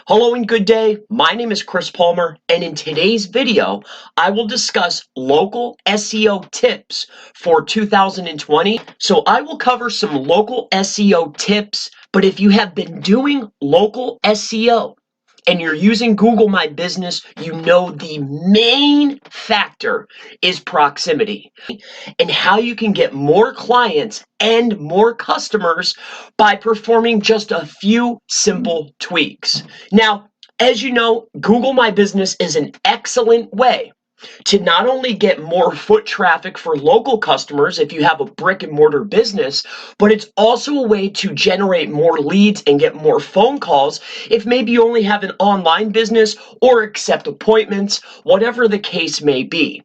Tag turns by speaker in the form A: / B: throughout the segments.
A: Hello and good day. My name is Chris Palmer, and in today's video, I will discuss local SEO tips for 2020. So I will cover some local SEO tips, but if you have been doing local SEO and you're using Google My Business, you know the main factor is proximity and how you can get more clients and more customers by performing just a few simple tweaks. Now, as you know, Google My Business is an excellent way to not only get more foot traffic for local customers if you have a brick and mortar business, but it's also a way to generate more leads and get more phone calls if maybe you only have an online business or accept appointments, whatever the case may be.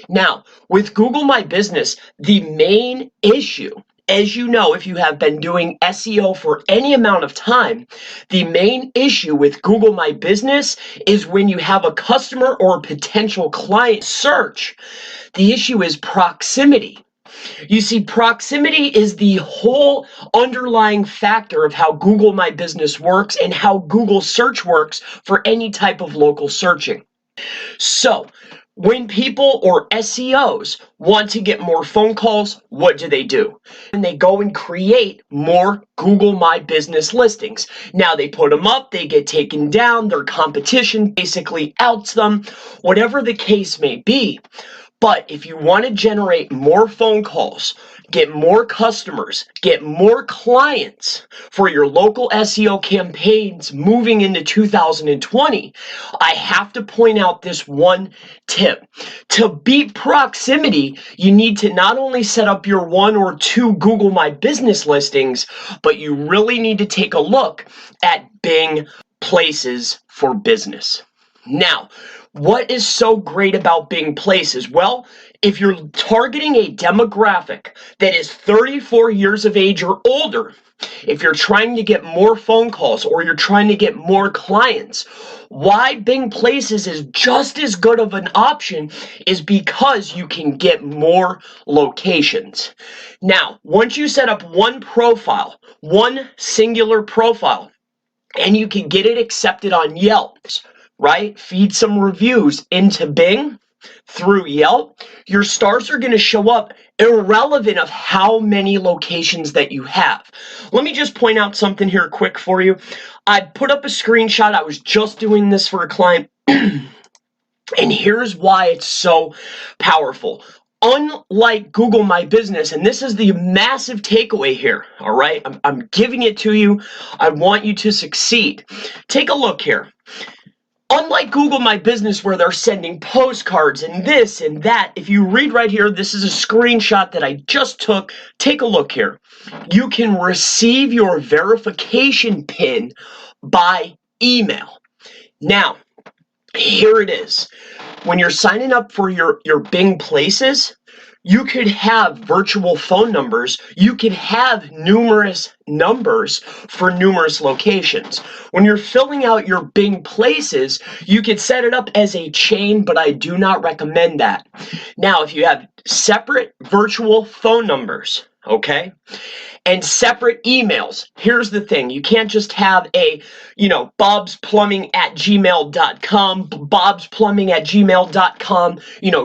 A: Now, with Google My Business, the main issue, as you know, if you have been doing SEO for any amount of time, the main issue with Google My Business is when you have a customer or a potential client search, the issue is proximity. You see, proximity is the whole underlying factor of how Google My Business works and how Google search works for any type of local searching. So, when people or SEOs want to get more phone calls, what do? And they go and create more Google My Business listings. Now they put them up, they get taken down, their competition basically outs them, whatever the case may be. But if you want to generate more phone calls, get more customers, get more clients for your local SEO campaigns moving into 2020, I have to point out this one tip. To beat proximity, you need to not only set up your 1 or 2 Google My Business listings, but you really need to take a look at Bing Places for Business. Now, what is so great about Bing Places? Well, if you're targeting a demographic that is 34 years of age or older, if you're trying to get more phone calls or you're trying to get more clients, why Bing Places is just as good of an option is because you can get more locations. Now, once you set up one profile, one singular profile, and you can get it accepted on Yelp, right? Feed some reviews into Bing through Yelp, your stars are going to show up irrelevant of how many locations that you have. Let me just point out something here quick for you. I put up a screenshot. I was just doing this for a client, and here's why it's so powerful. Unlike Google My Business, and this is the massive takeaway here, all right? I'm giving it to you. I want you to succeed. Take a look here. Unlike Google My Business where they're sending postcards and this and that, if you read right here, this is a screenshot that I just took. Take a look here. You can receive your verification PIN by email. Now, here it is. When you're signing up for your Bing Places, you could have virtual phone numbers. You could have numerous numbers for numerous locations. When you're filling out your Bing Places, you could set it up as a chain, but I do not recommend that. Now, if you have separate virtual phone numbers, okay, and separate emails, here's the thing. You can't just have a, bobsplumbing@gmail.com, bobsplumbing@gmail.com,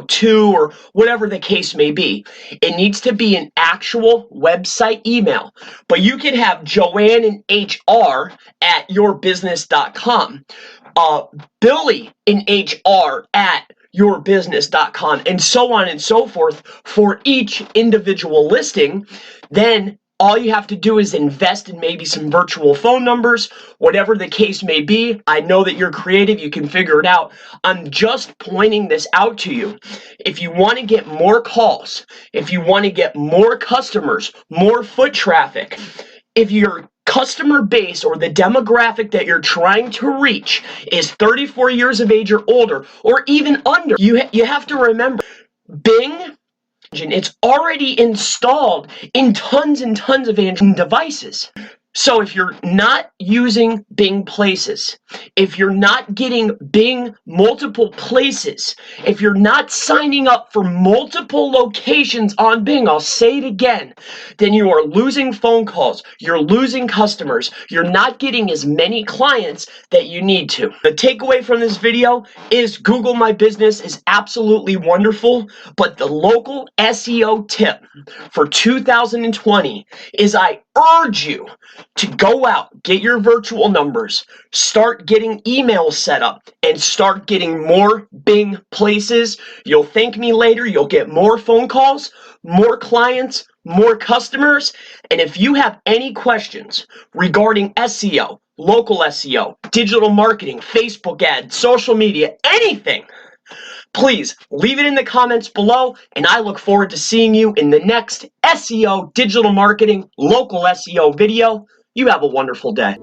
A: 2, or whatever the case may be. It needs to be an actual website email. But you can have Joanne in HR at yourbusiness.com, Billy in HR at yourbusiness.com, and so on and so forth for each individual listing. Then all you have to do is invest in maybe some virtual phone numbers, whatever the case may be. I know that you're creative, you can figure it out. I'm just pointing this out to you. If you want to get more calls, if you want to get more customers, more foot traffic, if your customer base or the demographic that you're trying to reach is 34 years of age or older, or even under, you have to remember, Bing, it's already installed in tons and tons of Android devices. So if you're not using Bing Places, if you're not getting Bing multiple places, if you're not signing up for multiple locations on Bing, I'll say it again, then you are losing phone calls, you're losing customers, you're not getting as many clients that you need to. The takeaway from this video is Google My Business is absolutely wonderful, but the local SEO tip for 2020 is I urge you to go out, get your virtual numbers, start getting emails set up, and start getting more Bing places. You'll thank me later. You'll get more phone calls, more clients, more customers. And if you have any questions regarding SEO, local SEO, digital marketing, Facebook ads, social media, anything, please leave it in the comments below, and I look forward to seeing you in the next SEO, digital marketing, local SEO video. You have a wonderful day.